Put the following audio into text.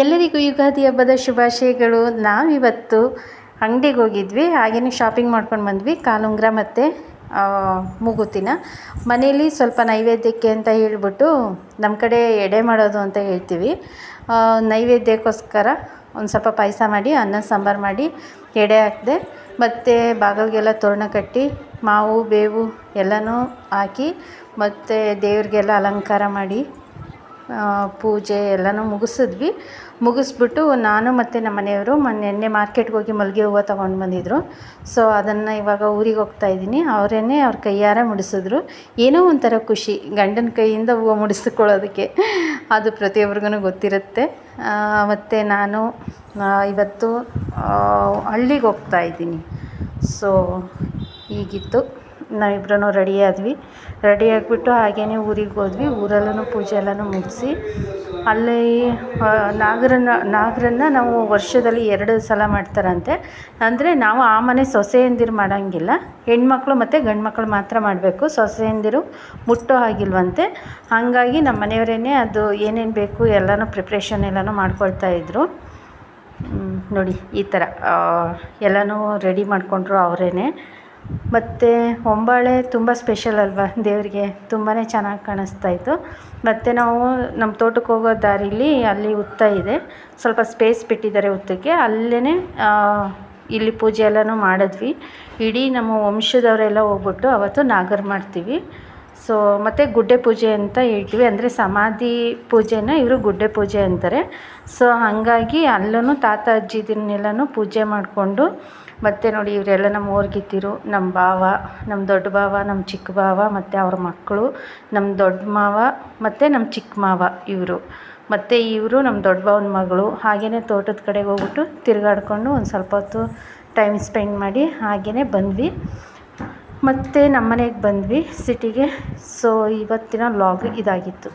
ಎಲ್ಲರಿಗೂ ಯುಗಾದಿ ಹಬ್ಬದ ಶುಭಾಶಯಗಳು. ನಾವಿವತ್ತು ಅಂಗಡಿಗೆ ಹೋಗಿದ್ವಿ, ಹಾಗೆಯೇ ಶಾಪಿಂಗ್ ಮಾಡ್ಕೊಂಡು ಬಂದ್ವಿ. ಕಾಲುಂಗುರ ಮತ್ತು ಮೂಗುತಿನ ಮನೇಲಿ ಸ್ವಲ್ಪ ನೈವೇದ್ಯಕ್ಕೆ ಅಂತ ಹೇಳ್ಬಿಟ್ಟು, ನಮ್ಮ ಕಡೆ ಎಡೆ ಮಾಡೋದು ಅಂತ ಹೇಳ್ತೀವಿ. ನೈವೇದ್ಯಕ್ಕೋಸ್ಕರ ಒಂದು ಸ್ವಲ್ಪ ಪಾಯಸ ಮಾಡಿ, ಅನ್ನ ಸಾಂಬಾರು ಮಾಡಿ ಎಡೆ ಹಾಕಿದೆ. ಮತ್ತು ಬಾಗಿಲಿಗೆಲ್ಲ ತೋರಣ ಕಟ್ಟಿ ಮಾವು ಬೇವು ಎಲ್ಲನೂ ಹಾಕಿ, ಮತ್ತು ದೇವ್ರಿಗೆಲ್ಲ ಅಲಂಕಾರ ಮಾಡಿ ಪೂಜೆ ಎಲ್ಲನೂ ಮುಗಿಸ್ಬಿಟ್ಟು ನಾನು ಮತ್ತು ನಮ್ಮ ಮನೆಯವರು ನಿನ್ನೆ ಮಾರ್ಕೆಟ್ಗೆ ಹೋಗಿ ಮಲ್ಲಿಗೆ ಹೂವು ತೊಗೊಂಡು ಬಂದಿದ್ದರು. ಸೊ ಅದನ್ನು ಇವಾಗ ಊರಿಗೆ ಹೋಗ್ತಾಯಿದ್ದೀನಿ. ಅವರೇನೆ ಅವ್ರ ಕೈಯಾರೆ ಮುಡಿಸಿದ್ರು. ಏನೋ ಒಂಥರ ಖುಷಿ ಗಂಡನ ಕೈಯಿಂದ ಹೂವು ಮುಡಿಸ್ಕೊಳ್ಳೋದಕ್ಕೆ, ಅದು ಪ್ರತಿಯೊಬ್ಬರಿಗೂ ಗೊತ್ತಿರುತ್ತೆ. ಮತ್ತು ನಾನು ಇವತ್ತು ಹಳ್ಳಿಗೆ ಹೋಗ್ತಾಯಿದ್ದೀನಿ. ಸೊ ಹೀಗಿತ್ತು. ನಾವಿಬ್ಬರೂ ರೆಡಿ ಆಗಿಬಿಟ್ಟು ಹಾಗೆಯೇ ಊರಿಗೆ ಹೋದ್ವಿ. ಊರಲ್ಲೂ ಪೂಜೆ ಎಲ್ಲನೂ ಮುಗಿಸಿ, ಅಲ್ಲಿ ನಾಗರನ್ನ ನಾವು ವರ್ಷದಲ್ಲಿ 2 ಸಲ ಮಾಡ್ತಾರಂತೆ. ಅಂದರೆ ನಾವು ಆ ಮನೆ ಸೊಸೆಯಂದಿರು ಮಾಡೋಂಗಿಲ್ಲ, ಹೆಣ್ಮಕ್ಳು ಮತ್ತು ಗಂಡು ಮಕ್ಕಳು ಮಾತ್ರ ಮಾಡಬೇಕು. ಸೊಸೆಯಂದಿರು ಮುಟ್ಟೋ ಆಗಿಲ್ವಂತೆ. ಹಾಗಾಗಿ ನಮ್ಮ ಮನೆಯವರೇ ಅದು ಏನೇನು ಬೇಕು ಎಲ್ಲನೂ ಪ್ರಿಪ್ರೇಷನ್ ಎಲ್ಲನೂ ಮಾಡ್ಕೊಳ್ತಾಯಿದ್ರು. ನೋಡಿ ಈ ಥರ ಎಲ್ಲನೂ ರೆಡಿ ಮಾಡಿಕೊಂಡ್ರು ಅವರೇ. ಮತ್ತು ಹೊಂಬಾಳೆ ತುಂಬ ಸ್ಪೆಷಲ್ ಅಲ್ವಾ ದೇವರಿಗೆ, ತುಂಬಾ ಚೆನ್ನಾಗಿ ಕಾಣಿಸ್ತಾಯಿತ್ತು. ಮತ್ತು ನಾವು ನಮ್ಮ ತೋಟಕ್ಕೆ ಹೋಗೋ ದಾರಿಲಿ ಅಲ್ಲಿ ಹುತ್ತ ಇದೆ, ಸ್ವಲ್ಪ ಸ್ಪೇಸ್ ಬಿಟ್ಟಿದ್ದಾರೆ ಹುತ್ತಕ್ಕೆ, ಅಲ್ಲೇ ಇಲ್ಲಿ ಪೂಜೆ ಎಲ್ಲನೂ ಮಾಡಿದ್ವಿ. ಇಡೀ ನಮ್ಮ ವಂಶದವರೆಲ್ಲ ಹೋಗ್ಬಿಟ್ಟು ಅವತ್ತು ನಾಗರ ಮಾಡ್ತೀವಿ. ಸೊ ಮತ್ತು ಗುಡ್ಡೆ ಪೂಜೆ ಅಂತ ಹೇಳ್ತೀವಿ, ಅಂದರೆ ಸಮಾಧಿ ಪೂಜೆನ ಇವರು ಗುಡ್ಡೆ ಪೂಜೆ ಅಂತಾರೆ. ಸೊ ಹಾಗಾಗಿ ಅಲ್ಲೂ ತಾತ ಅಜ್ಜಿದನ್ನೆಲ್ಲನೂ ಪೂಜೆ ಮಾಡಿಕೊಂಡು, ಮತ್ತು ನೋಡಿ ಇವರೆಲ್ಲ ನಮ್ಮ ಓರ್ಗಿತ್ತಿರು, ನಮ್ಮ ಭಾವ, ನಮ್ಮ ದೊಡ್ಡ ಭಾವ, ನಮ್ಮ ಚಿಕ್ಕ ಭಾವ ಮತ್ತು ಅವ್ರ ಮಕ್ಕಳು, ನಮ್ಮ ದೊಡ್ಡ ಮಾವ ಮತ್ತು ನಮ್ಮ ಚಿಕ್ಕ ಮಾವ ಇವರು, ಮತ್ತು ಇವರು ನಮ್ಮ ದೊಡ್ಡ ಭಾವನ ಮಗಳು. ಹಾಗೆಯೇ ತೋಟದ ಕಡೆಗೆ ಹೋಗ್ಬಿಟ್ಟು ತಿರುಗಾಡ್ಕೊಂಡು ಒಂದು ಸ್ವಲ್ಪ ಹೊತ್ತು ಟೈಮ್ ಸ್ಪೆಂಡ್ ಮಾಡಿ ಹಾಗೆಯೇ ಬಂದ್ವಿ. ಮತ್ತು ನಮ್ಮ ಮನೆಗೆ ಬಂದ್ವಿ ಸಿಟಿಗೆ. ಸೊ ಇವತ್ತಿನ ವ್ಲಾಗ್ ಇದಾಗಿತ್ತು.